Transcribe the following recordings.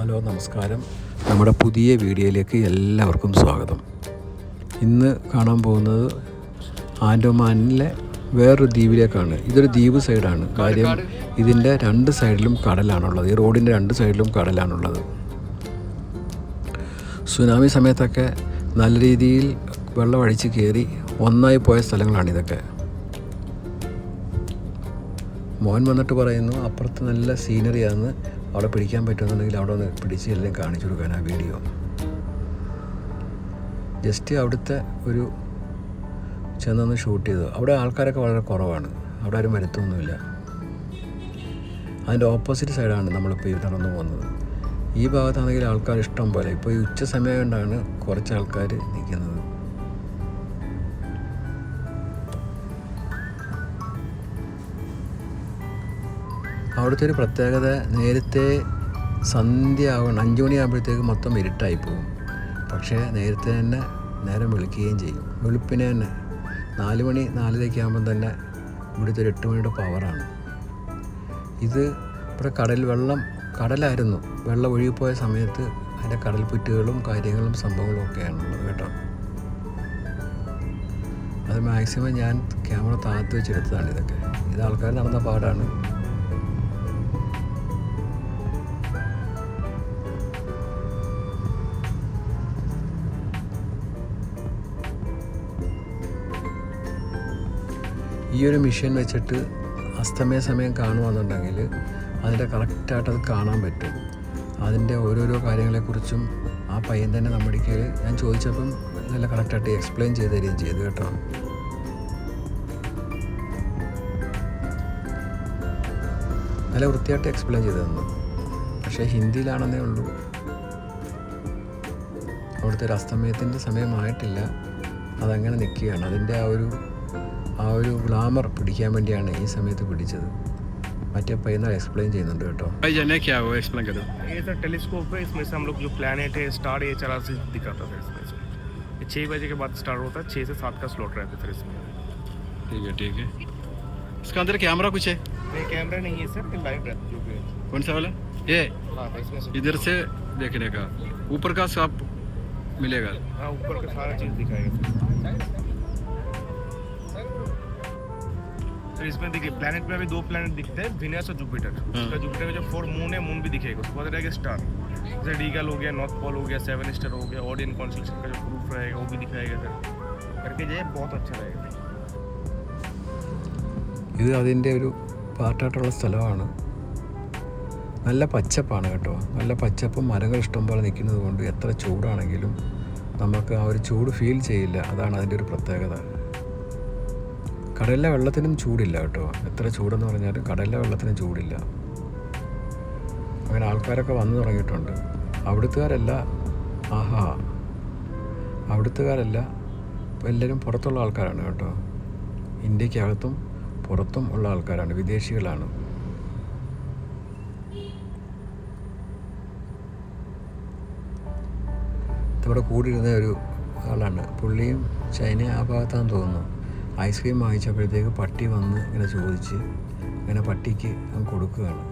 Hello നമസ്കാരം. നമ്മുടെ പുതിയ വീഡിയോയിലേക്ക് എല്ലാവർക്കും സ്വാഗതം. ഇന്ന് കാണാൻ പോകുന്നത് ആൻഡമാനിലെ വേറൊരു ദ്വീപിലേക്കാണ്. ഇതൊരു ദ്വീപ് സൈഡാണ്. കാര്യം ഇതിൻ്റെ രണ്ട് സൈഡിലും കടലാണുള്ളത്. ഈ റോഡിൻ്റെ രണ്ട് സൈഡിലും കടലാണുള്ളത്. സുനാമി സമയത്തൊക്കെ നല്ല രീതിയിൽ വെള്ളം അടിച്ച് കയറി ഒന്നായി പോയ സ്ഥലങ്ങളാണിതൊക്കെ. മോൻ വന്നിട്ട് പറയുന്നു അപ്പുറത്ത് നല്ല സീനറിയാണെന്ന്, അവിടെ പിടിക്കാൻ പറ്റുമെന്നുണ്ടെങ്കിൽ അവിടെ ഒന്ന് പിടിച്ച് എല്ലാം കാണിച്ചു കൊടുക്കാൻ ആ വീഡിയോ. ജസ്റ്റ് അവിടുത്തെ ഒരു ചെന്നൊന്ന് ഷൂട്ട് ചെയ്തു. അവിടെ ആൾക്കാരൊക്കെ വളരെ കുറവാണ്, അവിടെ ആരും വരുത്തൊന്നുമില്ല. അതിൻ്റെ ഓപ്പോസിറ്റ് സൈഡാണ് നമ്മളിപ്പോൾ ഈ നടന്നു പോകുന്നത്. ഈ ഭാഗത്താണെങ്കിൽ ആൾക്കാർ ഇഷ്ടം പോലെ. ഇപ്പോൾ ഈ ഉച്ച സമയം കൊണ്ടാണ് കുറച്ച് ആൾക്കാർ നിൽക്കുന്നത്. അവിടുത്തെ ഒരു പ്രത്യേകത, നേരത്തെ സന്ധ്യ ആവണം, 5 മണിയാകുമ്പോഴത്തേക്ക് മൊത്തം ഇരുട്ടായി പോകും. പക്ഷേ നേരത്തെ തന്നെ നേരം വെളുക്കുകയും ചെയ്യും. വെളുപ്പിനെ തന്നെ 4 മണി 4:30 ആകുമ്പം തന്നെ ഇവിടുത്തെ ഒരു 8 മണിയുടെ പവറാണ്. ഇത് ഇവിടെ കടലായിരുന്നു. വെള്ളം ഒഴുകിപ്പോയ സമയത്ത് അതിൻ്റെ കടൽപ്പുറ്റുകളും കാര്യങ്ങളും സംഭവങ്ങളും ഒക്കെയാണുള്ളത് കേട്ടോ. അത് മാക്സിമം ഞാൻ ക്യാമറ താഴ്ത്തി വെച്ചെടുത്തതാണ് ഇതൊക്കെ. ഇത് ആൾക്കാർ നടന്ന പാടാണ്. ഈ ഒരു മെഷീൻ വെച്ചിട്ട് അസ്തമയ സമയം കാണുകയെന്നുണ്ടെങ്കിൽ അതിൻ്റെ കറക്റ്റായിട്ടത് കാണാൻ പറ്റും. അതിൻ്റെ ഓരോരോ കാര്യങ്ങളെക്കുറിച്ചും ആ പയ്യൻ തന്നെ നമ്മുടെ ഞാൻ ചോദിച്ചപ്പം നല്ല കറക്റ്റായിട്ട് എക്സ്പ്ലെയിൻ ചെയ്ത് തരികയും ചെയ്തു കേട്ടോ. നല്ല വൃത്തിയായിട്ട് എക്സ്പ്ലെയിൻ ചെയ്ത് തന്നു. പക്ഷേ ഹിന്ദിയിലാണെന്നേ ഉള്ളൂ. അവിടുത്തെ ഒരു അസ്തമയത്തിൻ്റെ സമയമായിട്ടില്ല, അതങ്ങനെ നിൽക്കുകയാണ്. അതിൻ്റെ ആ ഒരു ഗ്ലാമർ പിടിക്കാൻ വേണ്ടിയാണ് ഈ സമയത്ത് പിടിച്ചത്. മറ്റേ പയ്യൻ എക്സ്പ്ലെയിൻ ചെയ്യുന്നുണ്ട് കേട്ടോ. ये टेलीस्कोप है, इसमें से हम लोग जो प्लैनेट है, स्टार ये चला से दिखाता था। इसमें से 6 बजे के बाद स्टार्ट होता है, 6 से 7 का स्लॉट रहता है इसमें। ठीक है। इसका अंदर कैमरा कुछ है? नहीं, कैमरा नहीं है सर, लाइव रहता है जो भी। कौन सा वाला? ये इसमें से इधर से देखने का, ऊपर का सब मिलेगा। हाँ, ऊपर का सारा चीज़ दिखाएगा। तो इसमें देखिए प्लैनेट में अभी 2 प्लैनेट दिखते हैं, विनस और जुपिटर। उसका जुपिटर का जो 4 मून है, मून भी दिखेगा। उसके बाद रहेगा स्टार, जैसे डीगल हो गया, नॉर्थ पोल हो गया, 7 स्टार हो गया, ओडियन कॉन्स्टेलेशन का जो प्रूफ रहेगा वो भी दिखाएगा सर करके। जो बहुत अच्छा रहेगा। ഇത് അതിൻ്റെ ഒരു പാർട്ടായിട്ടുള്ള സ്ഥലമാണ്. നല്ല പച്ചപ്പാണ് കേട്ടോ. നല്ല പച്ചപ്പും മരങ്ങൾ ഇഷ്ടംപോലെ നിൽക്കുന്നത് കൊണ്ട് എത്ര ചൂടാണെങ്കിലും നമുക്ക് ആ ഒരു ചൂട് ഫീൽ ചെയ്യില്ല. അതാണ് അതിൻ്റെ ഒരു പ്രത്യേകത. കടലിലെ വെള്ളത്തിനും ചൂടില്ല കേട്ടോ. എത്ര ചൂടെന്ന് പറഞ്ഞാലും കടലിലെ വെള്ളത്തിനും ചൂടില്ല. അങ്ങനെ ആൾക്കാരൊക്കെ വന്നു തുടങ്ങിയിട്ടുണ്ട്. അവിടുത്തുകാരല്ല എല്ലാവരും പുറത്തുള്ള ആൾക്കാരാണ് കേട്ടോ. ഇന്ത്യക്കകത്തും പുറത്തും ഉള്ള ആൾക്കാരാണ്, വിദേശികളാണ്. ഇവിടെ കൂടിയിരുന്ന ഒരു ആളാണ്. പുള്ളിയും ചൈന ആ ഭാഗത്താണെന്ന് തോന്നുന്നു. ഐസ്ക്രീം വാങ്ങിച്ചപ്പോഴത്തേക്ക് പട്ടി വന്ന് ഇങ്ങനെ ചോദിച്ച് ഇങ്ങനെ പട്ടിക്ക് അങ്ങ് കൊടുക്കുകയാണ്.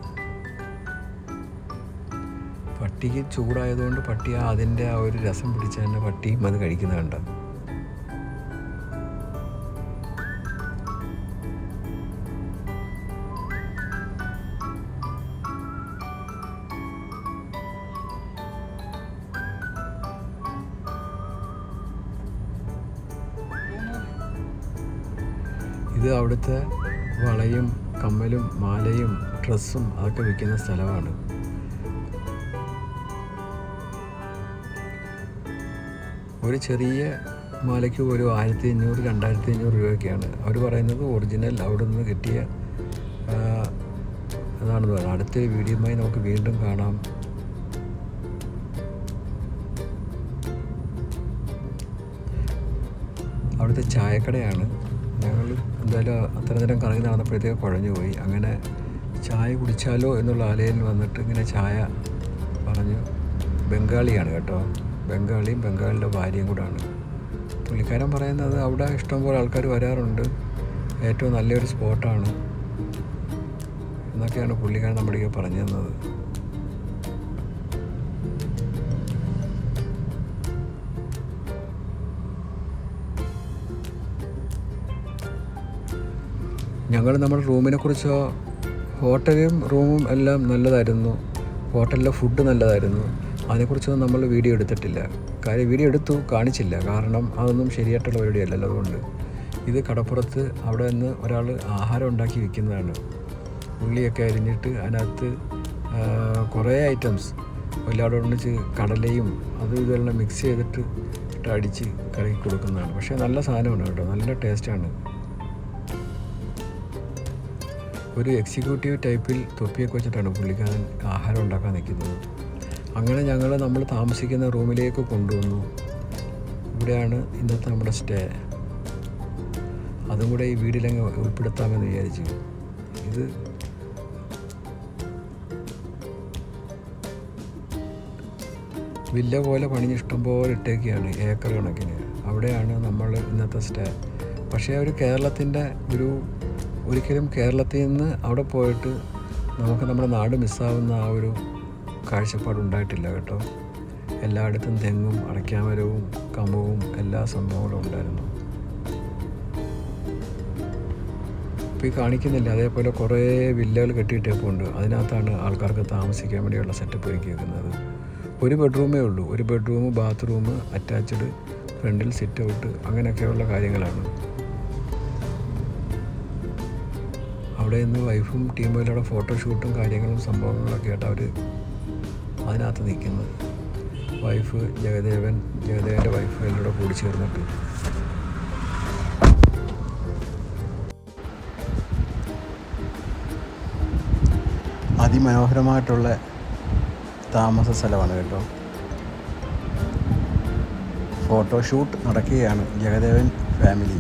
പട്ടിക്ക് ചൂടായതുകൊണ്ട് പട്ടി അതിൻ്റെ ആ ഒരു രസം പിടിച്ച് തന്നെ പട്ടിയും അത് കഴിക്കുന്നത് കണ്ട. ഇത് അവിടുത്തെ വളയും കമ്മലും മാലയും ഡ്രസ്സും അതൊക്കെ വിൽക്കുന്ന സ്ഥലമാണ്. ഒരു ചെറിയ മാലയ്ക്ക് പോലും 1500-2500 രൂപയൊക്കെയാണ് അവർ പറയുന്നത്. ഒറിജിനൽ അവിടെ നിന്ന് കിട്ടിയ അതാണെന്ന് പറയുന്നത്. അടുത്തൊരു വീഡിയോയുമായി നമുക്ക് വീണ്ടും കാണാം. അവിടുത്തെ ചായക്കടയാണ്. ഞങ്ങൾ എന്തായാലും അത്ര നേരം കറങ്ങി നടന്നപ്പോഴത്തേക്ക് കുഴഞ്ഞു പോയി. അങ്ങനെ ചായ കുടിച്ചാലോ എന്നുള്ള ആലയിൽ വന്നിട്ട് ഇങ്ങനെ ചായ പറഞ്ഞു. ബംഗാളിയാണ് കേട്ടോ. ബംഗാളിയും ബംഗാളിയുടെ ഭാര്യയും കൂടാണ്. പുള്ളിക്കാരൻ പറയുന്നത് അവിടെ ഇഷ്ടംപോലെ ആൾക്കാർ വരാറുണ്ട്, ഏറ്റവും നല്ലൊരു സ്പോട്ടാണ് എന്നൊക്കെയാണ് പുള്ളിക്കാരൻ നമ്മുടെ പറഞ്ഞു തന്നത്. ഞങ്ങൾ നമ്മുടെ റൂമിനെ കുറിച്ചോ, ഹോട്ടലും റൂമും എല്ലാം നല്ലതായിരുന്നു, ഹോട്ടലിലെ ഫുഡ് നല്ലതായിരുന്നു, അതിനെക്കുറിച്ചൊന്നും നമ്മൾ വീഡിയോ എടുത്തിട്ടില്ല. കാര്യം വീഡിയോ എടുത്തു കാണിച്ചില്ല, കാരണം അതൊന്നും ശരിയായിട്ടുള്ള പരിപാടി അല്ലല്ലോ. അതുകൊണ്ട് ഇത് കടപ്പുറത്ത് അവിടെ നിന്ന് ഒരാൾ ആഹാരം ഉണ്ടാക്കി വിൽക്കുന്നതാണ്. ഉള്ളിയൊക്കെ അരിഞ്ഞിട്ട് അതിനകത്ത് കുറേ ഐറ്റംസ് എല്ലാവരും ഒന്നിച്ച് കടലയും അതും ഇതെല്ലാം മിക്സ് ചെയ്തിട്ട് അടിച്ച് കലക്കി കൊടുക്കുന്നതാണ്. പക്ഷേ നല്ല സാധനമാണ് കേട്ടോ, നല്ല ടേസ്റ്റാണ്. ഒരു എക്സിക്യൂട്ടീവ് ടൈപ്പിൽ തൊപ്പിയൊക്കെ വെച്ചിട്ടാണ് പുള്ളിക്കാരൻ ആഹാരം ഉണ്ടാക്കാൻ നിൽക്കുന്നത്. അങ്ങനെ ഞങ്ങൾ നമ്മൾ താമസിക്കുന്ന റൂമിലേക്ക് കൊണ്ടുവന്നു. ഇവിടെയാണ് ഇന്നത്തെ നമ്മുടെ സ്റ്റേ. അതും കൂടെ ഈ വീഡിയോയിലങ്ങ് ഉൾപ്പെടുത്താമെന്ന് വിചാരിച്ചു. ഇത് വില്ല പോലെ പണിഞ്ഞ് ഇഷ്ടംപോലെ ഇട്ടേക്കുകയാണ്, ഏക്കർ കണക്കിന്. അവിടെയാണ് നമ്മൾ ഇന്നത്തെ സ്റ്റേ. പക്ഷേ ഒരു കേരളത്തിൻ്റെ ഒരിക്കലും കേരളത്തിൽ നിന്ന് അവിടെ പോയിട്ട് നമുക്ക് നമ്മുടെ നാട് മിസ്സാവുന്ന ആ ഒരു കാഴ്ചപ്പാടുണ്ടായിട്ടില്ല കേട്ടോ. എല്ലായിടത്തും തെങ്ങും അടയ്ക്കാമരവും കമ്പവും എല്ലാ സംഭവങ്ങളും ഉണ്ടായിരുന്നു. ഇപ്പോൾ ഈ കാണിക്കുന്നില്ല, അതേപോലെ കുറേ വില്ലകൾ കെട്ടിയിട്ടേപ്പുണ്ട്. അതിനകത്താണ് ആൾക്കാർക്ക് താമസിക്കാൻ വേണ്ടിയുള്ള സെറ്റപ്പ് ഒരുക്കിയിരിക്കുന്നത്. ഒരു ബെഡ്റൂമേ ഉള്ളൂ, ഒരു ബെഡ്റൂം, ബാത്റൂം അറ്റാച്ച്ഡ്, ഫ്രണ്ടിൽ സിറ്റ് ഔട്ട്, അങ്ങനെയൊക്കെയുള്ള കാര്യങ്ങളാണ്. അവിടെ നിന്ന് വൈഫും ടീമും എല്ലാം ഫോട്ടോഷൂട്ടും കാര്യങ്ങളും സംഭവങ്ങളൊക്കെ ആയിട്ട് അവർ അതിനകത്ത് നിൽക്കുന്നത്. വൈഫ് ജഗദേവൻ്റെ വൈഫ് എല്ലാം കൂടി ചേർന്നിട്ട് അതിമനോഹരമായിട്ടുള്ള താമസ സ്ഥലമാണ് കേട്ടോ. ഫോട്ടോഷൂട്ട് നടക്കുകയാണ്. ജഗദേവൻ ഫാമിലി,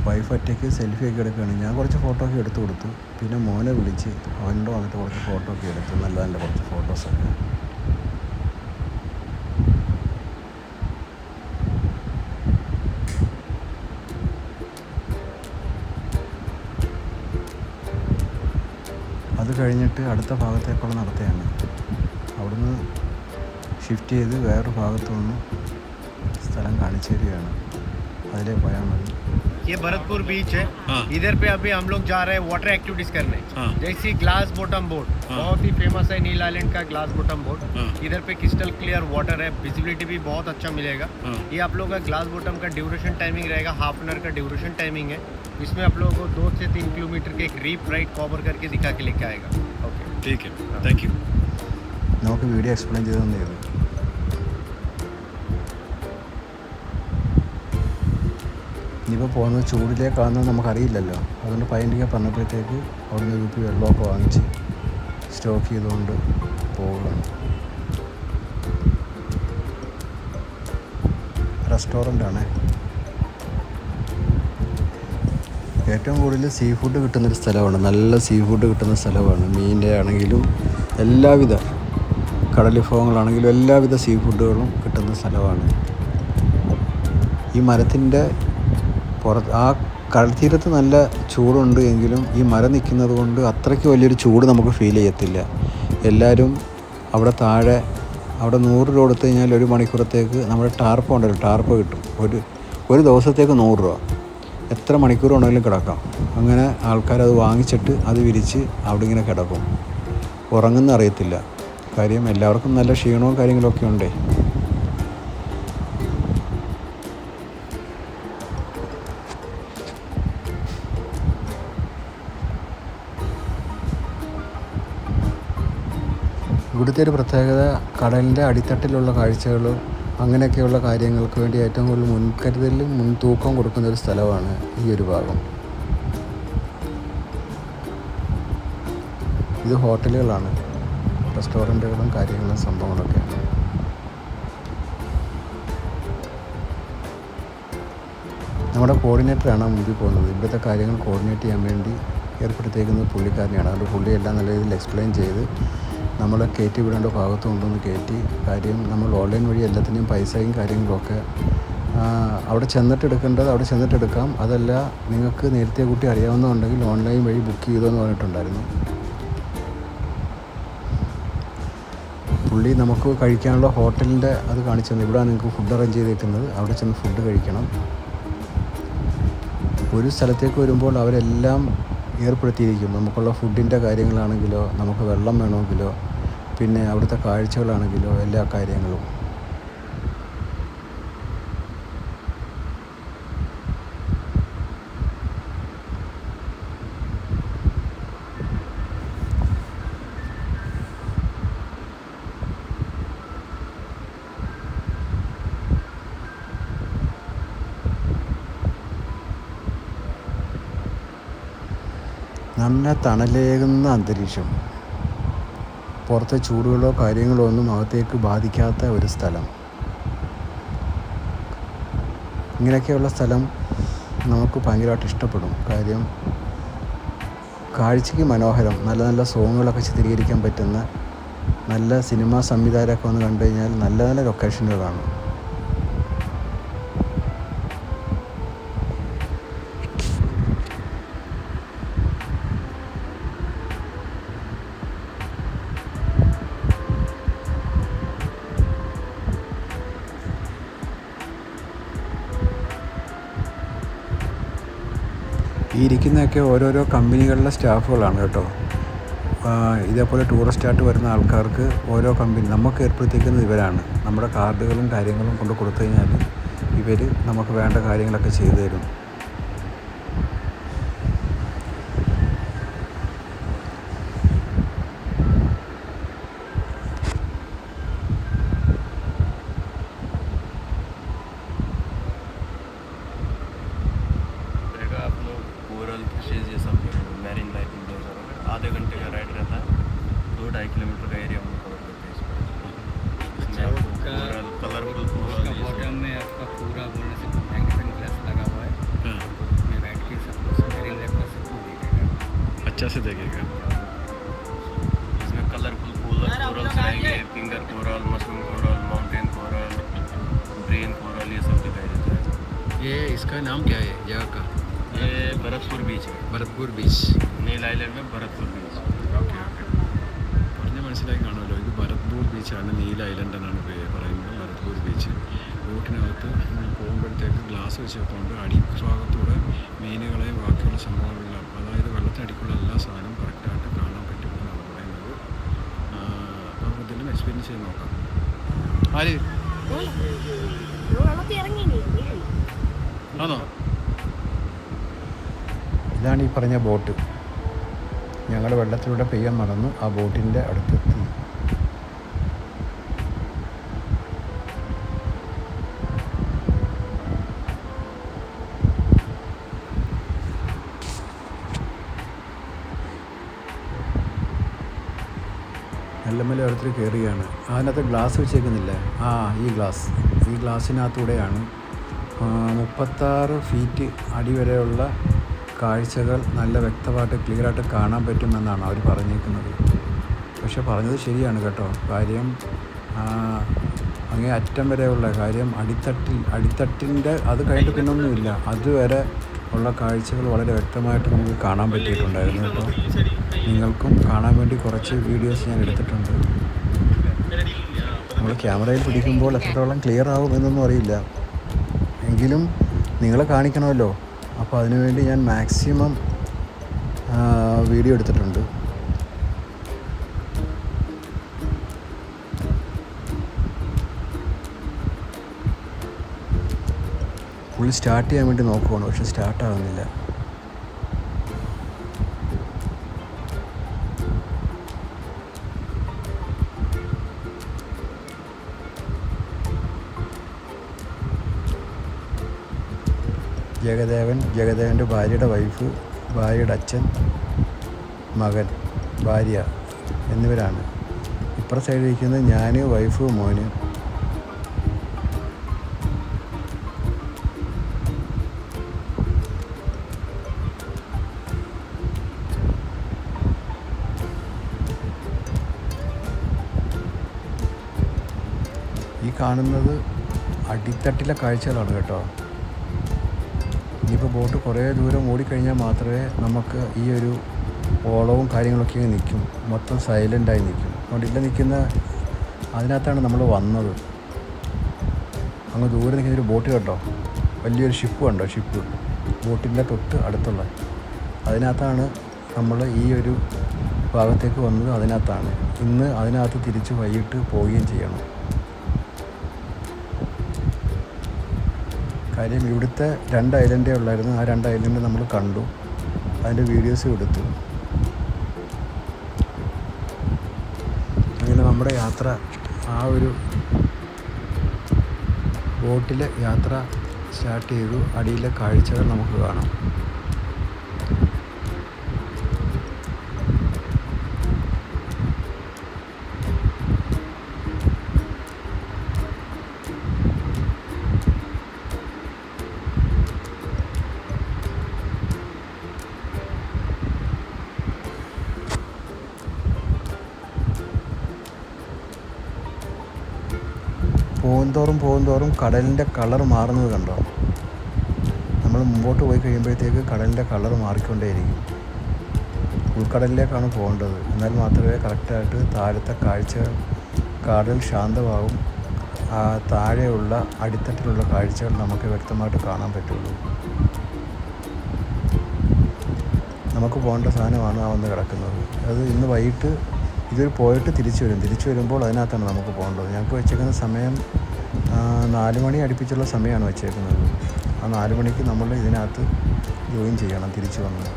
വൈഫ് ഒറ്റയ്ക്ക് സെൽഫിയൊക്കെ എടുക്കുകയാണ്. ഞാൻ കുറച്ച് ഫോട്ടോ ഒക്കെ എടുത്തു കൊടുത്തു. പിന്നെ മോനെ വിളിച്ച് അവനോട് വന്നിട്ട് കുറച്ച് ഫോട്ടോ ഒക്കെ എടുത്തു, നല്ല നല്ല കുറച്ച് ഫോട്ടോസൊക്കെ. അത് കഴിഞ്ഞിട്ട് അടുത്ത ഭാഗത്തേക്കുള്ള നടത്തയാണ്. അവിടുന്ന് ഷിഫ്റ്റ് ചെയ്ത് വേറൊരു ഭാഗത്തു നിന്ന് സ്ഥലം കാണിച്ചു തരികയാണ്. അതിലേ പോയാൽ മതി. ये भरतपुर बीच है। इधर पे अभी हम लोग जा रहे हैं वाटर एक्टिविटीज करने। जैसे ग्लास बॉटम बोट बहुत ही फेमस है, नील आइलैंड का ग्लास बॉटम बोट। इधर पे क्रिस्टल क्लियर वाटर है, विजिबिलिटी भी बहुत अच्छा मिलेगा। ये आप लोगों का ग्लास बॉटम का ड्यूरेशन टाइमिंग रहेगा, हाफ एन आवर का ड्यूरेशन टाइमिंग है। इसमें आप लोगों को 2 से 3 किलोमीटर के एक रीप राइड कवर करके दिखा के लेके आएगा। ओके ठीक है, थैंक यू. നമുക്ക് വീഡിയോ എക്സ്പ്ലെയിൻ ചെയ്ത് തന്നത് ഇനിയിപ്പോൾ പോകുന്നത് ചൂടിലേക്കാണെന്ന് നമുക്കറിയില്ലല്ലോ. അതുകൊണ്ട് 15 പറഞ്ഞപ്പോഴത്തേക്ക് അവിടുന്ന് UP വെള്ളമൊക്കെ വാങ്ങിച്ച് സ്റ്റോക്ക് ചെയ്തുകൊണ്ട് പോവുകയാണ്. റെസ്റ്റോറൻ്റാണ്. ഏറ്റവും കൂടുതൽ സീ ഫുഡ് കിട്ടുന്നൊരു സ്ഥലമാണ്, നല്ല സീ ഫുഡ് കിട്ടുന്ന സ്ഥലമാണ്. മീനിൻ്റെ ആണെങ്കിലും എല്ലാവിധ കടൽവിഭവങ്ങളാണെങ്കിലും എല്ലാവിധ സീ ഫുഡുകളും കിട്ടുന്ന സ്ഥലമാണ്. ഈ മരത്തിൻ്റെ ആ കടൽത്തീരത്ത് നല്ല ചൂടുണ്ട് എങ്കിലും ഈ മരം നിൽക്കുന്നത് കൊണ്ട് അത്രയ്ക്ക് വലിയൊരു ചൂട് നമുക്ക് ഫീൽ ചെയ്യത്തില്ല. എല്ലാവരും അവിടെ താഴെ അവിടെ 100 രൂപ കൊടുത്തു കഴിഞ്ഞാൽ 1 മണിക്കൂറത്തേക്ക് നമ്മുടെ ടാർപ്പ് ഉണ്ടല്ലോ, ടാർപ്പ് കിട്ടും. ഒരു ദിവസത്തേക്ക് 100 രൂപ, എത്ര മണിക്കൂർ ഉണ്ടെങ്കിലും കിടക്കാം. അങ്ങനെ ആൾക്കാരത് വാങ്ങിച്ചിട്ട് അത് വിരിച്ച് അവിടെ ഇങ്ങനെ കിടക്കും. ഉറങ്ങുന്ന അറിയത്തില്ല. കാര്യം എല്ലാവർക്കും നല്ല ക്ഷീണവും കാര്യങ്ങളൊക്കെ ഉണ്ടേ. ഇവിടുത്തെ ഒരു പ്രത്യേകത കടലിൻ്റെ അടിത്തട്ടിലുള്ള കാഴ്ചകൾ, അങ്ങനെയൊക്കെയുള്ള കാര്യങ്ങൾക്ക് വേണ്ടി ഏറ്റവും കൂടുതൽ മുൻകരുതലും മുൻതൂക്കം കൊടുക്കുന്ന ഒരു സ്ഥലമാണ് ഈ ഒരു ഭാഗം. ഇത് ഹോട്ടലുകളാണ്, റെസ്റ്റോറൻറ്റുകളും കാര്യങ്ങളും സംഭവങ്ങളൊക്കെയാണ്. നമ്മുടെ കോർഡിനേറ്ററാണ് മുമ്പിൽ പോകുന്നത്. ഇവിടുത്തെ കാര്യങ്ങൾ കോർഡിനേറ്റ് ചെയ്യാൻ വേണ്ടി ഏർപ്പെടുത്തിയിരിക്കുന്നത് പുള്ളിക്കാരനെയാണ്. അതുകൊണ്ട് പുള്ളി എല്ലാം നല്ല രീതിയിൽ എക്സ്പ്ലെയിൻ ചെയ്ത് നമ്മൾ കയറ്റി വിടേണ്ട ഭാഗത്ത് കൊണ്ടുവന്ന് കയറ്റി. കാര്യം നമ്മൾ ഓൺലൈൻ വഴി എല്ലാത്തിൻ്റെയും പൈസയും കാര്യങ്ങളുമൊക്കെ അവിടെ ചെന്നിട്ട് എടുക്കേണ്ടത് അവിടെ ചെന്നിട്ട് എടുക്കാം. അതല്ല നിങ്ങൾക്ക് നേരത്തെ കൂട്ടി അറിയാവുന്നതുണ്ടെങ്കിൽ ഓൺലൈൻ വഴി ബുക്ക് ചെയ്തോന്ന് പറഞ്ഞിട്ടുണ്ടായിരുന്നു. പുള്ളി നമുക്ക് കഴിക്കാനുള്ള ഹോട്ടലിൻ്റെ അത് കാണിച്ചു തന്നെ. ഇവിടെ നിങ്ങൾക്ക് ഫുഡ് അറേഞ്ച് ചെയ്തേക്കുന്നത്, അവിടെ ചെന്ന് ഫുഡ് കഴിക്കണം. ഒരു സ്ഥലത്തേക്ക് വരുമ്പോൾ അവരെല്ലാം ഏർപ്പെടുത്തിയിരിക്കും. നമുക്കുള്ള ഫുഡിൻ്റെ കാര്യങ്ങളാണെങ്കിലോ, നമുക്ക് വെള്ളം വേണമെങ്കിലോ, പിന്നെ അവിടുത്തെ കാഴ്ചകളാണെങ്കിലോ, എല്ലാ കാര്യങ്ങളും. നല്ല തണലേകുന്ന അന്തരീക്ഷം, പുറത്തെ ചൂടുകളോ കാര്യങ്ങളോ ഒന്നും അകത്തേക്ക് ബാധിക്കാത്ത ഒരു സ്ഥലം. ഇങ്ങനെയൊക്കെയുള്ള സ്ഥലം നമുക്ക് ഭയങ്കരമായിട്ട് ഇഷ്ടപ്പെടും. കാര്യം കാഴ്ചയ്ക്ക് മനോഹരം, നല്ല നല്ല സോങ്ങുകളൊക്കെ ചിത്രീകരിക്കാൻ പറ്റുന്ന നല്ല സിനിമാ സംവിധായകരൊക്കെ വന്ന് കണ്ടു കഴിഞ്ഞാൽ നല്ല നല്ല ലൊക്കേഷനുകളാണ്. ഈ ഇരിക്കുന്നതൊക്കെ ഓരോരോ കമ്പനികളിലെ സ്റ്റാഫുകളാണ് കേട്ടോ. ഇതേപോലെ ടൂറിസ്റ്റായിട്ട് വരുന്ന ആൾക്കാർക്ക് ഓരോ കമ്പനി നമുക്ക് ഏർപ്പെടുത്തിയിരിക്കുന്നത് ഇവരാണ്. നമ്മുടെ കാർഡുകളും കാര്യങ്ങളും കൊണ്ട് കൊടുത്തു കഴിഞ്ഞാൽ ഇവർ നമുക്ക് വേണ്ട കാര്യങ്ങളൊക്കെ ചെയ്തു തരും. आधे घंटे का राइड रहता है, 2-2.5 किलोमीटर का एरिया हम कवर करते हैं इसमें आपको पूरा कलरफुल उसका बॉटम में आपका पूरा बोलने से मैग्नीफाइंग ग्लास लगा हुआ है, मैं बैठ के सब कुछ मेरे लेफ्ट से सबको देखेगा, अच्छा से देखेगा। इसमें कलरफुल कोरल्स रहेंगे, finger coral, mushroom coral, mountain coral, green coral, ये सब दिखाई देता है। ये इसका नाम क्या है जगह का? ये भरतपुर बीच है, ഭരത്പൂർ ബീച്ച്. नील आइलैंड में भरतपुर बीच। ഓക്കെ ഓക്കെ, പറഞ്ഞ് മനസ്സിലാക്കി കാണുമല്ലോ. ഇത് ഭരത്പൂർ ബീച്ചാണ്, നീല ഐലൻഡ് എന്നാണ് പറയുന്നത്. ഭരത്പൂർ ബീച്ച് ബോട്ടിനകത്ത് പോകുമ്പോഴത്തേക്ക് ഗ്ലാസ് വെച്ചേക്കൊണ്ട് അടിഭാഗത്തൂടെ മീനുകളെയും ബാക്കിയുള്ള സംഭവങ്ങളെല്ലാം, അതായത് വെള്ളത്തിനടിക്കുള്ള എല്ലാ സാധനവും കറക്റ്റായിട്ട് കാണാൻ പറ്റുമെന്നാണ് പറയുന്നത്. അപ്പോൾ എന്തെങ്കിലും എക്സ്പീരിയൻസ് ചെയ്ത് നോക്കാം. ആര് ആണോ? ഇതാണ് ഈ പറഞ്ഞ ബോട്ട്. ഞങ്ങൾ വെള്ളത്തിലൂടെ പെയ്യാൻ മറന്നു ആ ബോട്ടിൻ്റെ അടുത്തെത്തി. മെല്ലെ മെല്ലെ ഓരോരുത്തർ കയറുകയാണ്. അതിനകത്ത് ഗ്ലാസ് വെച്ചേക്കുന്നില്ല. ഈ ഗ്ലാസ്സിനകത്തൂടെയാണ് 36 ഫീറ്റ് അടി വരെയുള്ള കാഴ്ചകൾ നല്ല വ്യക്തമായിട്ട് ക്ലിയറായിട്ട് കാണാൻ പറ്റുമെന്നാണ് അവർ പറഞ്ഞേക്കുന്നത്. പക്ഷെ പറഞ്ഞത് ശരിയാണ് കേട്ടോ. കാര്യം അങ്ങേ അറ്റം വരെയുള്ള കാര്യം അടിത്തട്ടിൻ്റെ അത് കഴിഞ്ഞിട്ട് പിന്നൊന്നുമില്ല. അതുവരെ ഉള്ള കാഴ്ചകൾ വളരെ വ്യക്തമായിട്ട് നമുക്ക് കാണാൻ പറ്റിയിട്ടുണ്ടായിരുന്നു കേട്ടോ. നിങ്ങൾക്കും കാണാൻ വേണ്ടി കുറച്ച് വീഡിയോസ് ഞാൻ എടുത്തിട്ടുണ്ട്. നമ്മൾ ക്യാമറയിൽ പിടിക്കുമ്പോൾ എത്രത്തോളം ക്ലിയർ ആകും എന്നൊന്നും അറിയില്ല, എങ്കിലും നിങ്ങളെ കാണിക്കണമല്ലോ. അപ്പോൾ അതിനുവേണ്ടി ഞാൻ മാക്സിമം വീഡിയോ എടുത്തിട്ടുണ്ട്. പുള്ളി സ്റ്റാർട്ട് ചെയ്യാൻ വേണ്ടി നോക്കുവാണ്, പക്ഷെ സ്റ്റാർട്ടാകുന്നില്ല. ജഗദേവൻ്റെ ഭാര്യയുടെ വൈഫ്, ഭാര്യയുടെ അച്ഛൻ, മകൻ, ഭാര്യ എന്നിവരാണ്. ഇപ്പുറ സൈഡിലിരിക്കുന്നത് ഞാൻ, വൈഫ്, മോന്. ഈ കാണുന്നത് അടിത്തട്ടിലെ കാഴ്ചകളാണ് കേട്ടോ. ഇനിയിപ്പോൾ ബോട്ട് കുറേ ദൂരം ഓടിക്കഴിഞ്ഞാൽ മാത്രമേ നമുക്ക് ഈ ഒരു ഓളവും കാര്യങ്ങളൊക്കെ നിൽക്കും, മൊത്തം സൈലൻ്റായി നിൽക്കും. അതുകൊണ്ട് ഇവിടെ നിൽക്കുന്ന അതിനകത്താണ് നമ്മൾ വന്നത്. അങ്ങ് ദൂരെ നിൽക്കുന്നൊരു ബോട്ട് കേട്ടോ, വലിയൊരു ഷിപ്പ് കണ്ടോ, ഷിപ്പ് ബോട്ടിൻ്റെ തൊട്ട് അടുത്തുള്ള അതിനകത്താണ് നമ്മൾ ഈ ഒരു ഭാഗത്തേക്ക് വന്നത്. അതിനകത്താണ് ഇന്ന് അതിനകത്ത് തിരിച്ച് വൈകിട്ട് പോവുകയും ചെയ്യണം. കാര്യം ഇവിടുത്തെ 2 ഐലൻഡേ ഉള്ളായിരുന്നു. ആ 2 ഐലൻഡ് നമ്മൾ കണ്ടു, അതിൻ്റെ വീഡിയോസും എടുത്തു. അങ്ങനെ നമ്മുടെ യാത്ര, ആ ഒരു ബോട്ടിൽ യാത്ര സ്റ്റാർട്ട് ചെയ്തു. അടിയിലെ കാഴ്ചകൾ നമുക്ക് കാണാം. പോകുന്തോറും കടലിൻ്റെ കളർ മാറുന്നത് കണ്ടോ? നമ്മൾ മുമ്പോട്ട് പോയി കഴിയുമ്പോഴത്തേക്ക് കടലിൻ്റെ കളർ മാറിക്കൊണ്ടേയിരിക്കും. ഉൾക്കടലിലേക്കാണ് പോകേണ്ടത്. എന്നാൽ മാത്രമേ കറക്റ്റായിട്ട് താഴത്തെ കാഴ്ച, കടൽ ശാന്തമാകും. ആ താഴെയുള്ള അടിത്തട്ടിലുള്ള കാഴ്ചകൾ നമുക്ക് വ്യക്തമായിട്ട് കാണാൻ പറ്റുള്ളൂ. നമുക്ക് പോകേണ്ട സാധനമാണ് ആ വന്ന് കിടക്കുന്നത്. അത് ഇന്ന് വൈകിട്ട് ഇതിൽ പോയിട്ട് തിരിച്ചു വരുമ്പോൾ അതിനകത്താണ് നമുക്ക് പോകേണ്ടത്. ഞങ്ങൾക്ക് വെച്ചേക്കുന്ന സമയം 4 മണി അടുപ്പിച്ചുള്ള സമയമാണ് വെച്ചേക്കുന്നത്. ആ 4 മണിക്ക് നമ്മൾ ഇതിനകത്ത് ജോയിൻ ചെയ്യണം തിരിച്ചു വന്ന്.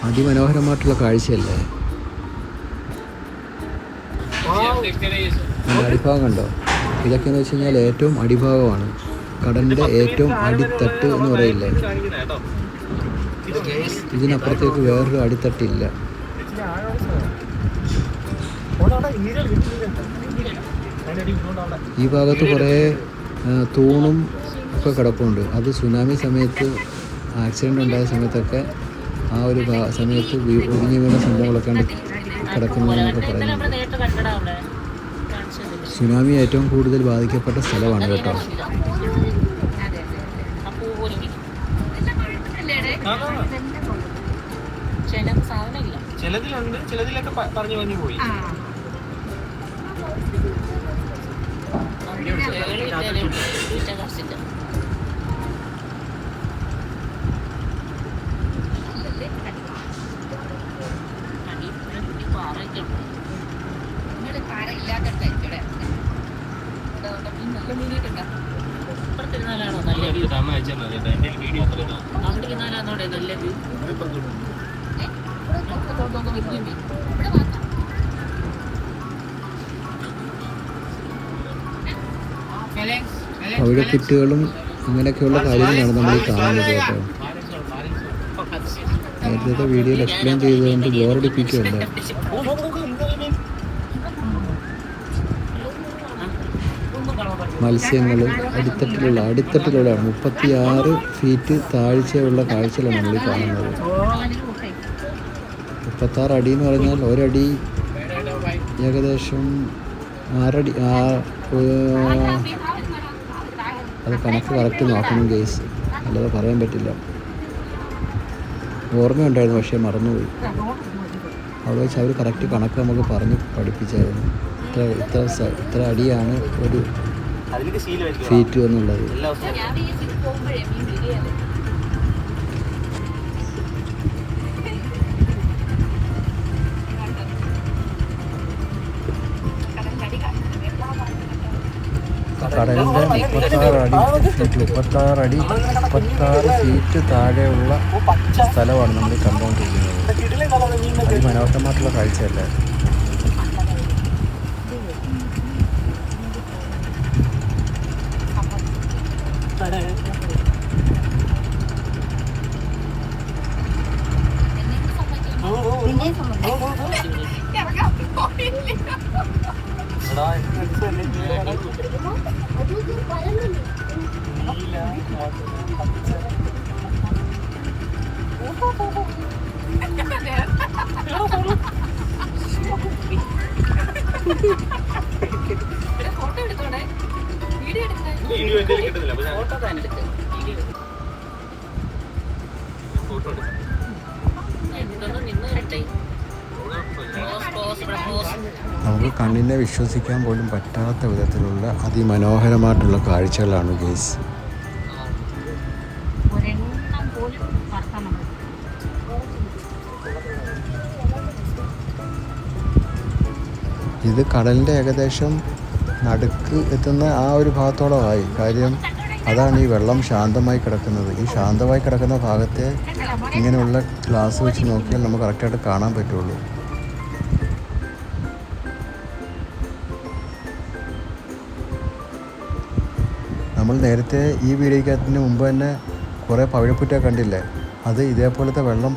അതിമനോഹരമായിട്ടുള്ള കാഴ്ചയല്ലേ? അടിഭാഗം കണ്ടോ? ഇതൊക്കെയെന്ന് വെച്ച് കഴിഞ്ഞാൽ ഏറ്റവും അടിഭാഗമാണ്. കടലിൻ്റെ ഏറ്റവും അടിത്തട്ട് എന്ന് പറയില്ലേ, ഇതിനപ്പുറത്തേക്ക് വേറൊരു അടിത്തട്ടില്ല. ഈ ഭാഗത്ത് കുറേ തൂണും ഒക്കെ കിടപ്പുണ്ട്. അത് സുനാമി സമയത്ത്, ആക്സിഡൻ്റ് ഉണ്ടായ സമയത്തൊക്കെ ആ ഒരു സമയത്ത് ഒടിഞ്ഞു വീണ സംഭവങ്ങളൊക്കെ കിടക്കുന്നതെന്നൊക്കെ പറയുന്നു. സുനാമി ഏറ്റവും കൂടുതൽ ബാധിക്കപ്പെട്ട സ്ഥലമാണ് കേട്ടോ. ചിലതിലുണ്ട്, ചിലതിലൊക്കെ പറഞ്ഞു പോയി. അവിടെ കുട്ടികളും അങ്ങനെയൊക്കെയുള്ള കാര്യങ്ങളാണ് നമ്മൾ ഈ കാണുന്നത് കേട്ടോ. നേരത്തെ വീഡിയോയിൽ എക്സ്പ്ലെയിൻ ചെയ്തുകൊണ്ട് ബോറടിപ്പിക്കുകയല്ല. മത്സ്യങ്ങൾ അടിത്തട്ടിലുള്ള 36 ഫീറ്റ് താഴ്ചയുള്ള കാഴ്ചകളാണ് നമ്മൾ ഈ കാണുന്നത്. 36 അടി എന്ന് പറഞ്ഞാൽ ഒരടി ഏകദേശം 6 അടി. അത് കണക്ക് കറക്റ്റ് നോക്കണം ഗൈസ്, അല്ലാതെ പറയാൻ പറ്റില്ല. ഓർമ്മയുണ്ടായിരുന്നു, പക്ഷേ മറന്നുപോയി. അവിടെ വെച്ച് അവർ കറക്റ്റ് കണക്ക് നമുക്ക് പറഞ്ഞ് പഠിപ്പിച്ചായിരുന്നു. ഇത്ര അടിയാണ് ഒരു ഫീറ്റ് എന്നുള്ളത്. കടലിൻ്റെ 36 ഫീറ്റ് താഴെയുള്ള സ്ഥലമാണ് നമ്മൾ കണ്ടുകൊണ്ടിരിക്കുന്നത്. അതിമനോഹരമായിട്ടുള്ള കാഴ്ചയല്ലേ? കണ്ണിനെ വിശ്വസിക്കാൻ പോലും പറ്റാത്ത വിധത്തിലുള്ള അതിമനോഹരമായിട്ടുള്ള കാഴ്ചകളാണ് ഗൈസ്. ഒരെണ്ണം പോലും പറക്കാൻ നമുക്ക് ഇത് കടലിൻ്റെ ഏകദേശം നടുക്ക് എത്തുന്ന ആ ഒരു ഭാഗത്തോളമായി. കാര്യം അതാണ് ഈ വെള്ളം ശാന്തമായി കിടക്കുന്നത്. ഈ ശാന്തമായി കിടക്കുന്ന ഭാഗത്തെ ഇങ്ങനെയുള്ള ഗ്ലാസ് വെച്ച് നോക്കിയാൽ നമുക്ക് കറക്റ്റായിട്ട് കാണാൻ പറ്റുള്ളൂ. നമ്മൾ നേരത്തെ ഈ വീഡിയോക്കകത്തിന് മുമ്പ് തന്നെ കുറേ പവിഴപ്പുറ്റ കണ്ടില്ലേ? അത് ഇതേപോലത്തെ വെള്ളം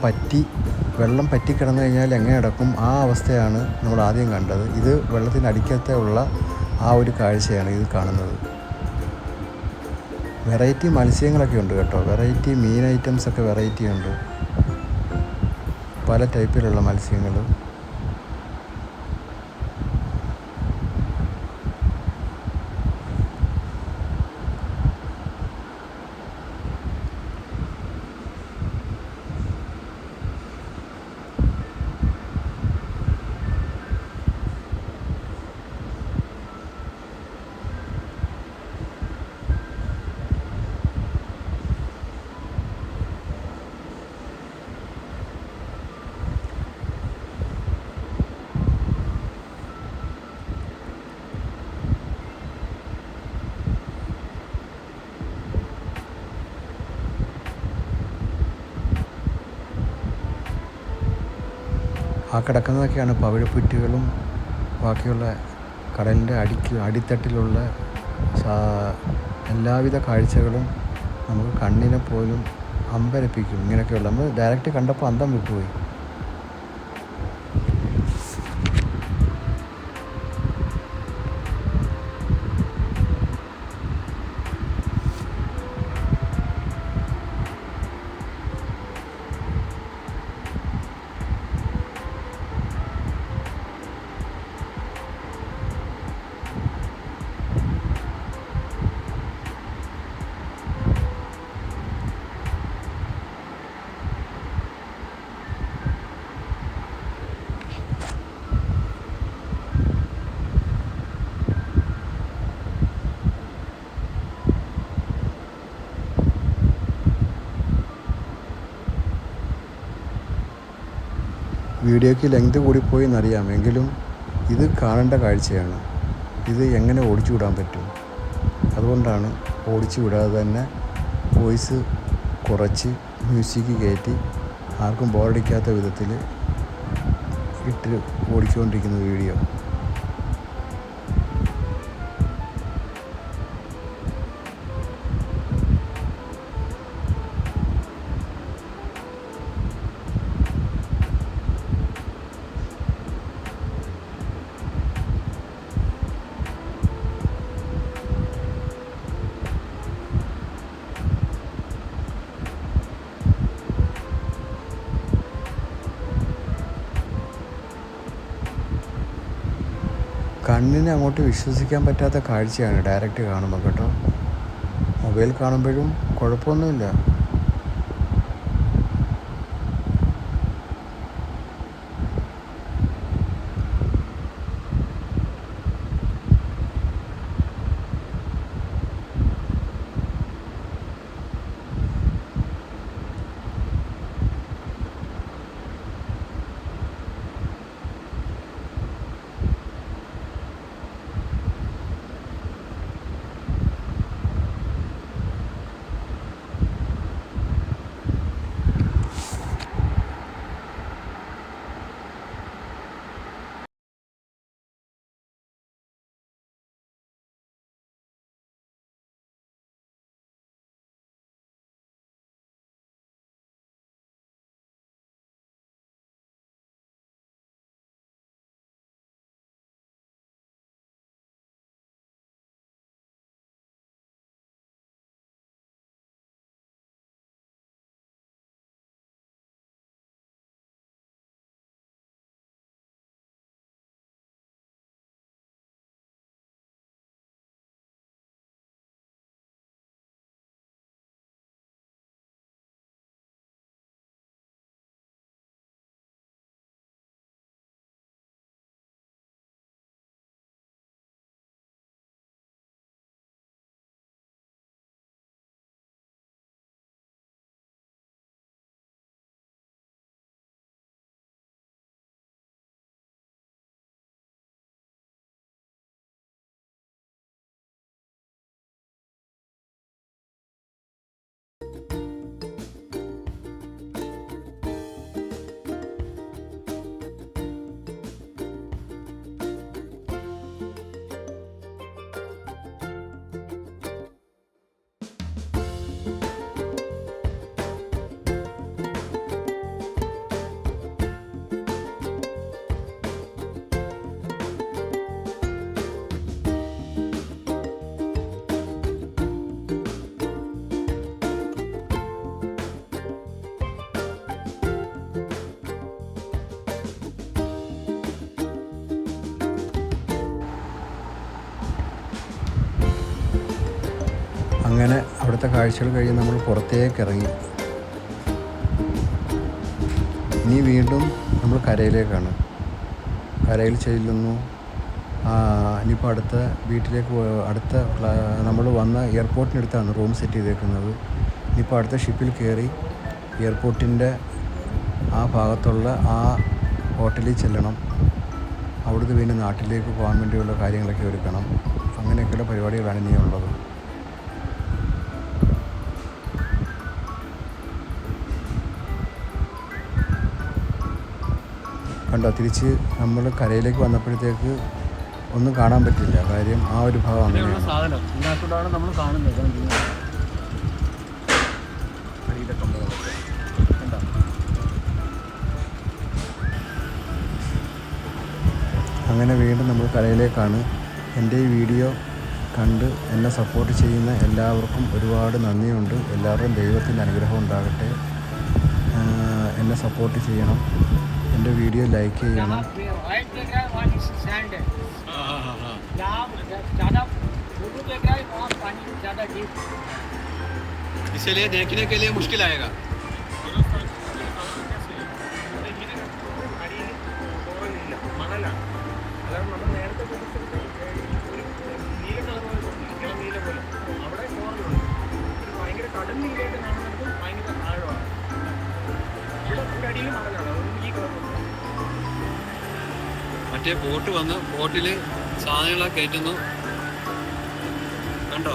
പറ്റി കിടന്നു കഴിഞ്ഞാൽ എങ്ങനെ കിടക്കും ആ അവസ്ഥയാണ് നമ്മൾ ആദ്യം കണ്ടത്. ഇത് വെള്ളത്തിനടിക്കത്തെ ഉള്ള ആ ഒരു കാഴ്ചയാണ് ഇത് കാണുന്നത്. വെറൈറ്റി മത്സ്യങ്ങളൊക്കെ ഉണ്ട് കേട്ടോ. വെറൈറ്റി മീൻ ഐറ്റംസൊക്കെ വെറൈറ്റി ഉണ്ട്. പല ടൈപ്പിലുള്ള മത്സ്യങ്ങൾ. ആ കിടക്കുന്നതൊക്കെയാണ് പവിഴപ്പുറ്റുകളും ബാക്കിയുള്ള കടലിൻ്റെ അടിത്തട്ടിലുള്ള എല്ലാവിധ കാഴ്ചകളും നമുക്ക് കണ്ണിനെ പോലും അമ്പരപ്പിക്കും. ഇങ്ങനെയൊക്കെയുള്ള നമ്മൾ ഡയറക്റ്റ് കണ്ടപ്പോൾ അന്തം വിട്ടുപോയി. വീഡിയോയ്ക്ക് ലെങ്ത് കൂടിപ്പോയി എന്നറിയാം, എങ്കിലും ഇത് കാണേണ്ട കാഴ്ചയാണ്. ഇത് എങ്ങനെ ഓടിച്ചു വിടാൻ പറ്റും? അതുകൊണ്ടാണ് ഓടിച്ചു വിടാതെ തന്നെ വോയിസ് കുറച്ച് മ്യൂസിക് കയറ്റി ആർക്കും ബോറടിക്കാത്ത വിധത്തിൽ ഇട്ട് ഓടിച്ചുകൊണ്ടിരിക്കുന്ന വീഡിയോ. കണ്ണിനെ അങ്ങോട്ട് വിശ്വസിക്കാൻ പറ്റാത്ത കാഴ്ചയാണ് ഡയറക്റ്റ് കാണുമ്പോൾ കേട്ടോ. മൊബൈൽ കാണുമ്പോഴും കുഴപ്പമൊന്നുമില്ല. അവിടുത്തെ കാഴ്ചകൾ കഴിഞ്ഞ് നമ്മൾ പുറത്തേക്ക് ഇറങ്ങി. ഇനി വീണ്ടും നമ്മൾ കരയിലേക്കാണ്. കരയിൽ ചെല്ലുന്നു. ഇനിയിപ്പോൾ അടുത്ത വീട്ടിലേക്ക് നമ്മൾ വന്ന എയർപോർട്ടിനടുത്താണ് റൂം സെറ്റ് ചെയ്തേക്കുന്നത്. ഇനിയിപ്പോൾ അടുത്ത ഷിപ്പിൽ കയറി എയർപോർട്ടിൻ്റെ ആ ഭാഗത്തുള്ള ആ ഹോട്ടലിൽ ചെല്ലണം. അവിടുന്ന് വീണ്ടും നാട്ടിലേക്ക് പോകാൻ വേണ്ടിയുള്ള കാര്യങ്ങളൊക്കെ ഒരുക്കണം. അങ്ങനെയൊക്കെയുള്ള പരിപാടികളാണ് ഇനിയുള്ളത്. കണ്ടോ, തിരിച്ച് നമ്മൾ കരയിലേക്ക് വന്നപ്പോഴത്തേക്ക് ഒന്നും കാണാൻ പറ്റില്ല. കാര്യം ആ ഒരു ഭാഗം അങ്ങനെയാണ്. സാധനം ഇതിനകത്തോടാണ് നമ്മൾ കാണുന്നത്. അങ്ങനെ വീണ്ടും നമ്മൾ കരയിലേക്കാണ്. എൻ്റെ ഈ വീഡിയോ കണ്ട് എന്നെ സപ്പോർട്ട് ചെയ്യുന്ന എല്ലാവർക്കും ഒരുപാട് നന്ദിയുണ്ട്. എല്ലാവരുടെയും ദൈവത്തിൻ്റെ അനുഗ്രഹം ഉണ്ടാകട്ടെ. എന്നെ സപ്പോർട്ട് ചെയ്യണം. എൻ്റെ വീഡിയോ ലൈക്ക് ചെയ്യണം. इसलिए देखने के लिए मुश्किल आएगा. മറ്റേ ബോട്ട് വന്ന് ബോട്ടിൽ സാധനങ്ങളൊക്കെ കയറ്റുന്നു. കണ്ടോ,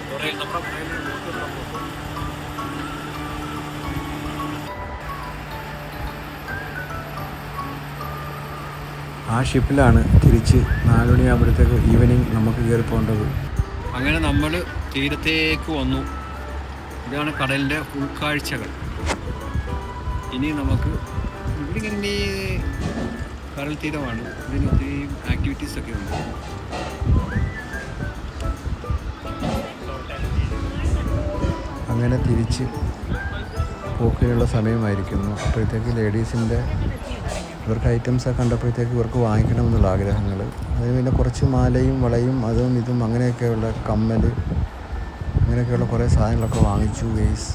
കുറേ നമ്മുടെ ആ ഷിപ്പിലാണ് തിരിച്ച് 4 മണിയാകുമ്പോഴത്തേക്ക് ഈവനിങ് നമുക്ക് കയറി പോകേണ്ടത്. അങ്ങനെ നമ്മൾ തീരത്തേക്ക് വന്നു. ഇതാണ് കടലിൻ്റെ ഉൾക്കാഴ്ചകൾ. ഇനി നമുക്ക് ഇവിടെ ഇങ്ങനെ കടൽ തീരമാണ്. ഇതിന് ഒത്തിരി ആക്ടിവിറ്റീസൊക്കെ ഉണ്ട്. അങ്ങനെ തിരിച്ച് പോക്കിനുള്ള സമയമായിരിക്കുന്നു. അപ്പോഴത്തേക്ക് ലേഡീസിൻ്റെ ഇവർക്ക് ഐറ്റംസൊക്കെ കണ്ടപ്പോഴത്തേക്ക് ഇവർക്ക് വാങ്ങിക്കണമെന്നുള്ള ആഗ്രഹങ്ങൾ. അതിന് പിന്നെ കുറച്ച് മാലയും വളയും അതും ഇതും അങ്ങനെയൊക്കെയുള്ള കമ്മൽ അങ്ങനെയൊക്കെയുള്ള കുറേ സാധനങ്ങളൊക്കെ വാങ്ങിച്ചു ഗെയ്സ്.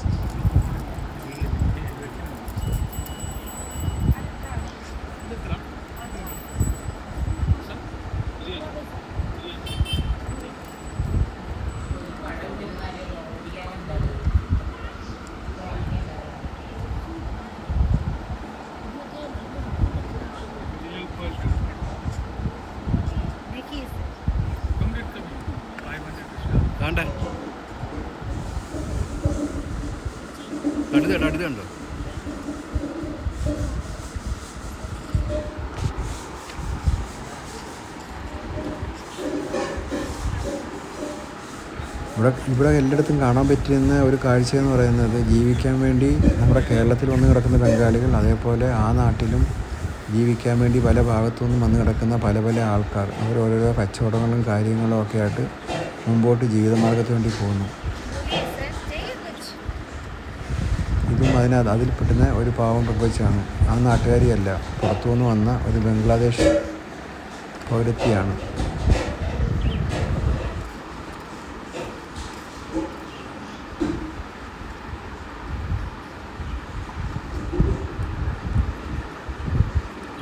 വേണ്ടേ അടുത്തുണ്ടോ? ഇവിടെ എല്ലായിടത്തും കാണാൻ പറ്റുന്ന ഒരു കാഴ്ച എന്ന് പറയുന്നത്, ജീവിക്കാൻ വേണ്ടി നമ്മുടെ കേരളത്തിൽ വന്ന് കിടക്കുന്ന ബംഗാളികൾ, അതേപോലെ ആ നാട്ടിലും ജീവിക്കാൻ വേണ്ടി പല ഭാഗത്തു നിന്നും വന്ന് കിടക്കുന്ന പല പല ആൾക്കാർ, അവർ ഓരോരോ കച്ചവടങ്ങളും കാര്യങ്ങളും ഒക്കെ ആയിട്ട് മുമ്പോട്ട് ജീവിതമാർഗത്തിന് വേണ്ടി പോകുന്നു. ഇതും അതിൽ പെട്ടുന്ന ഒരു പാവം പെൺകൊച്ചാണ്. ആ നാട്ടുകാരിയല്ല, പുറത്തുനിന്ന് വന്ന ഒരു ബംഗ്ലാദേശ് പൗരത്വയാണ്.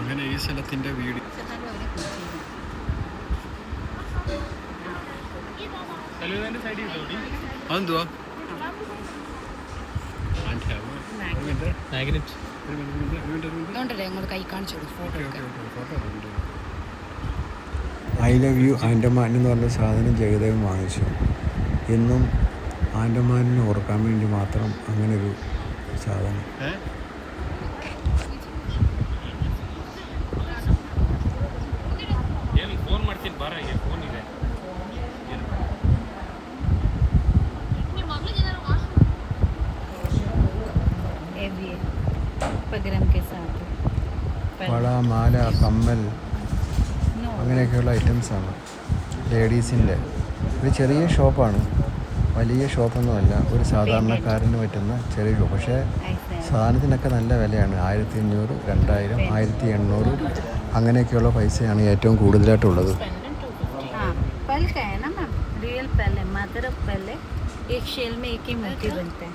അങ്ങനെ ഈ സ്ഥലത്തിൻ്റെ വീട് അതെന്തുവാ? കൈ കാണിച്ചു photo. I love you Andaman എന്ന് പറഞ്ഞ സാധനം ജഗദേവൻ വാങ്ങിച്ചു. എന്നും ആൻഡമാനിനെ ഓർക്കാൻ വേണ്ടി മാത്രം അങ്ങനൊരു സാധനം. വള, മാല, കമ്മൽ അങ്ങനെയൊക്കെയുള്ള ഐറ്റംസാണ് ലേഡീസിൻ്റെ. ഒരു ചെറിയ ഷോപ്പാണ്, വലിയ ഷോപ്പൊന്നുമല്ല, ഒരു സാധാരണക്കാരന് പറ്റുന്ന ചെറിയ ഷോപ്പ്. പക്ഷേ സാധനത്തിനൊക്കെ നല്ല വിലയാണ്. 1500, 2000, 1800 അങ്ങനെയൊക്കെയുള്ള പൈസയാണ് ഏറ്റവും കൂടുതലായിട്ടുള്ളത്. एक शेल में एक ही मोती बनता है।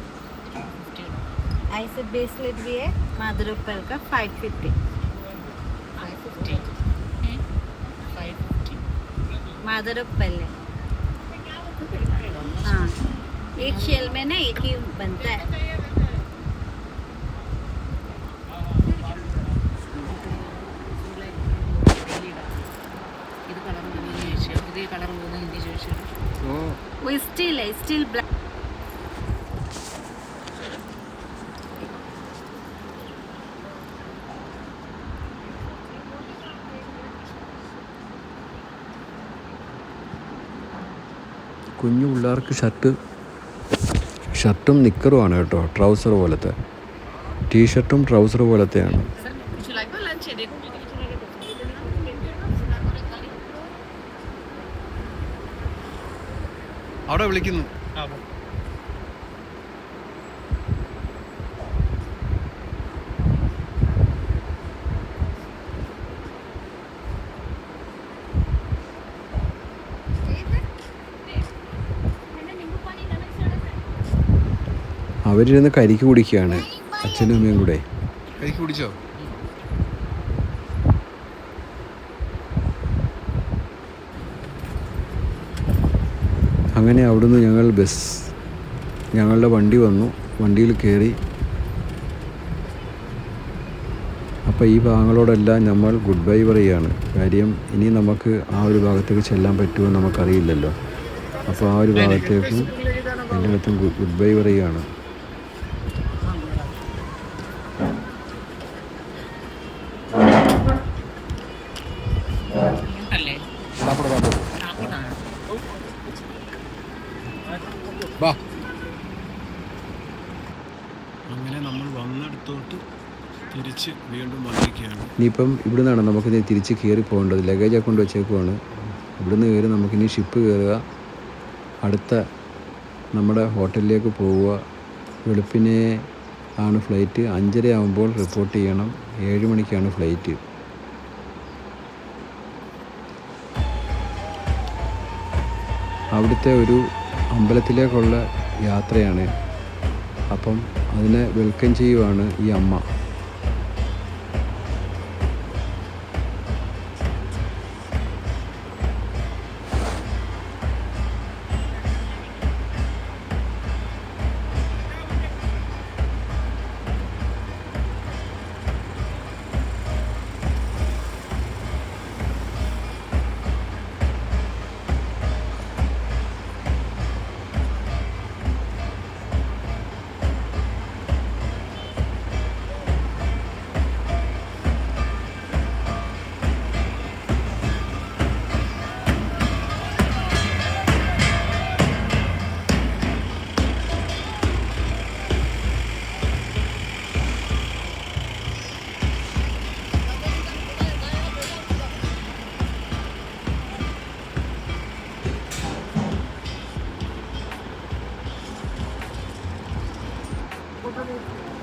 ऐसे ब्रेसलेट भी है मदर ऑफ पर्ल का 550। मदर ऑफ पर्ल है। हाँ, एक शेल में ना एक ही बनता है। वो स्टील है, स्टील ब्लैक। കുഞ്ഞു പിള്ളേർക്ക് ഷർട്ടും നിക്കറുമാണ് കേട്ടോ, ട്രൗസർ പോലത്തെ. ടീഷർട്ടും ട്രൗസർ പോലത്തെയാണ്. അവിടെ വിളിക്കുന്നു. അവരിരുന്ന് കരിക്ക് കുടിക്കുകയാണ്, അച്ഛനും അമ്മയും കൂടെ. കരിക്ക് കുടിച്ചോ? അങ്ങനെ അവിടുന്ന് ഞങ്ങളുടെ വണ്ടി വന്നു. വണ്ടിയിൽ കയറി. അപ്പോൾ ഈ ഭാഗങ്ങളോടെല്ലാം നമ്മൾ ഗുഡ് ബൈ പറയുകയാണ്. കാര്യം ഇനി നമുക്ക് ആ ഒരു ഭാഗത്തേക്ക് ചെല്ലാൻ പറ്റുമോ നമുക്കറിയില്ലല്ലോ. അപ്പോൾ ആ ഒരു ഭാഗത്തേക്കും എല്ലായിടത്തും ഗുഡ് ബൈ പറയുകയാണ്. അങ്ങനെ നമ്മൾ വന്നെടുത്തോട്ട് തിരിച്ച് വീണ്ടും വന്നിരിക്കുകയാണ്. ഇനിയിപ്പം ഇവിടെ നിന്നാണ് നമുക്കിത് തിരിച്ച് കയറി പോകേണ്ടത്. ലഗേജൊക്കെ കൊണ്ട് വെച്ചേക്കുവാണ്. ഇവിടുന്ന് കയറി നമുക്കിനി ഷിപ്പ് കയറുക, അടുത്ത നമ്മുടെ ഹോട്ടലിലേക്ക് പോവുക. വെളുപ്പിനെ ആണ് ഫ്ലൈറ്റ്. 5:30 ആകുമ്പോൾ റിപ്പോർട്ട് ചെയ്യണം. 7 മണിക്കാണ് ഫ്ലൈറ്റ്. അവിടുത്തെ ഒരു അമ്പലത്തിലേക്കുള്ള യാത്രയാണ്. അപ്പം അതിനെ വെൽക്കം ചെയ്യുവാണ് ഈ അമ്മ.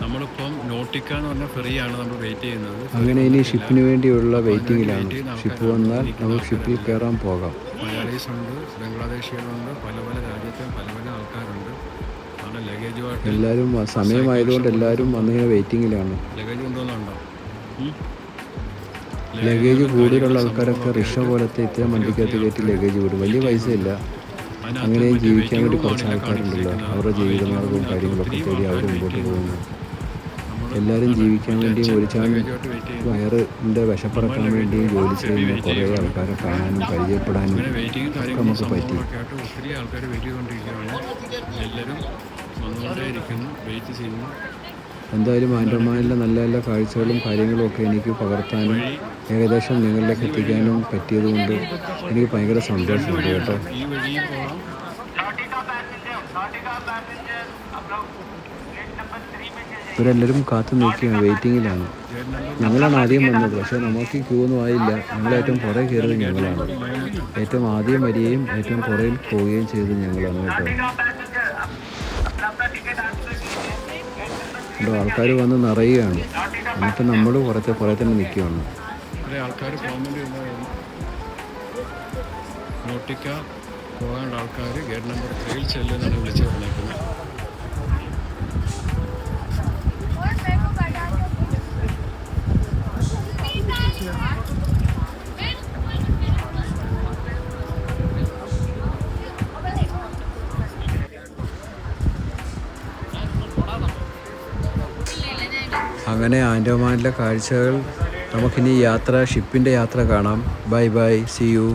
നമ്മളിപ്പം നോട്ടിക്ക എന്ന് പറഞ്ഞ ഫെറിയാണ് നമ്മൾ വെയിറ്റ് ചെയ്യുന്നത്. അങ്ങനെ ഇനി ഷിപ്പിന് വേണ്ടിയുള്ള വെയിറ്റിങ്ങിലാണ്. ഷിപ്പ് വന്നാൽ നമുക്ക് ഷിപ്പിൽ കയറാൻ പോകാം. മലയാളീസ് ഉണ്ട്, ബംഗ്ലാദേശികളുണ്ട്, പല പല രാജ്യത്തും പല പല ആൾക്കാരുണ്ട്. അവിടെ ലഗേജുമായിട്ട് എല്ലാവരും സമയമായതുകൊണ്ട് എല്ലാവരും വന്നിങ്ങനെ വെയിറ്റിങ്ങിലാണ്. ലഗേജ് കൊണ്ടുവന്നുണ്ടോ? ലഗേജ് കൂടുതലുള്ള ആൾക്കാരൊക്കെ റിക്ഷ പോലത്തെ ഇത്തരം വണ്ടിക്കകത്ത് കയറ്റി ലഗേജ് വിടും. വലിയ പൈസയില്ല. അങ്ങനെയും ജീവിക്കാൻ വേണ്ടി കുറച്ച് ആൾക്കാരുണ്ടല്ലോ, അവരുടെ ജീവിതമാർഗവും കാര്യങ്ങളൊക്കെ തേടി അവർ മുമ്പോട്ട് പോകുന്നു. എല്ലാവരും ജീവിക്കാൻ വേണ്ടിയും ഒരു വയറിൻ്റെ വിശപ്പടക്കാൻ വേണ്ടിയും ജോലി ചെയ്യുന്ന കുറേ ആൾക്കാരെ കാണാനും പരിചയപ്പെടാനും ഒക്കെ നമുക്ക് പറ്റി. ഒത്തിരി ആൾക്കാർ വെയിറ്റ് ചെയ്തുകൊണ്ടിരിക്കുകയാണ്. എല്ലാവരും വന്നുകൊണ്ടേയിരിക്കുന്നു, വെയിറ്റ് ചെയ്യുന്നു. എന്തായാലും ആൻഡമാനിലെ നല്ല നല്ല കാഴ്ചകളും കാര്യങ്ങളും ഒക്കെ എനിക്ക് പകർത്താനും ഏകദേശം നിങ്ങളിലേക്ക് എത്തിക്കാനും പറ്റിയതുകൊണ്ട് എനിക്ക് ഭയങ്കര സന്തോഷമുണ്ട് കേട്ടോ. ഈ വഴിയും പോകാം. ഇവരെല്ലാവരും കാത്തു നിൽക്കുകയാണ്, വെയിറ്റിങ്ങിലാണ്. ഞങ്ങളാണ് ആദ്യം വന്നത്, പക്ഷേ നമുക്ക് ക്യൂ ഒന്നും ആയില്ല. ഞങ്ങളേറ്റവും പുറകെ കയറിയത് ഞങ്ങളാണ്. ഏറ്റവും ആദ്യം വരികയും ഏറ്റവും പുറകിൽ പോവുകയും ചെയ്തത് ഞങ്ങളാണ് കേട്ടോ. ഇവിടെ ആൾക്കാർ വന്ന് നിറയുകയാണ്. എന്നിട്ട് നമ്മൾ പുറേ തന്നെ നിൽക്കുകയാണ്. കുറേ ആൾക്കാർ കോമൻറ്റ് ചെയ്യുന്നതായിരുന്നു. നോട്ടിക്ക പോകാനുള്ള ആൾക്കാർ ഗേറ്റ് നമ്പർ 3 ചെല്ലുമെന്നാണ് വിളിച്ച് പറഞ്ഞേക്കുന്നത്. അങ്ങനെ ആൻഡമാനിലെ കാഴ്ചകൾ. നമുക്കിനി ഷിപ്പിൻ്റെ യാത്ര കാണാം. Bye bye, see U.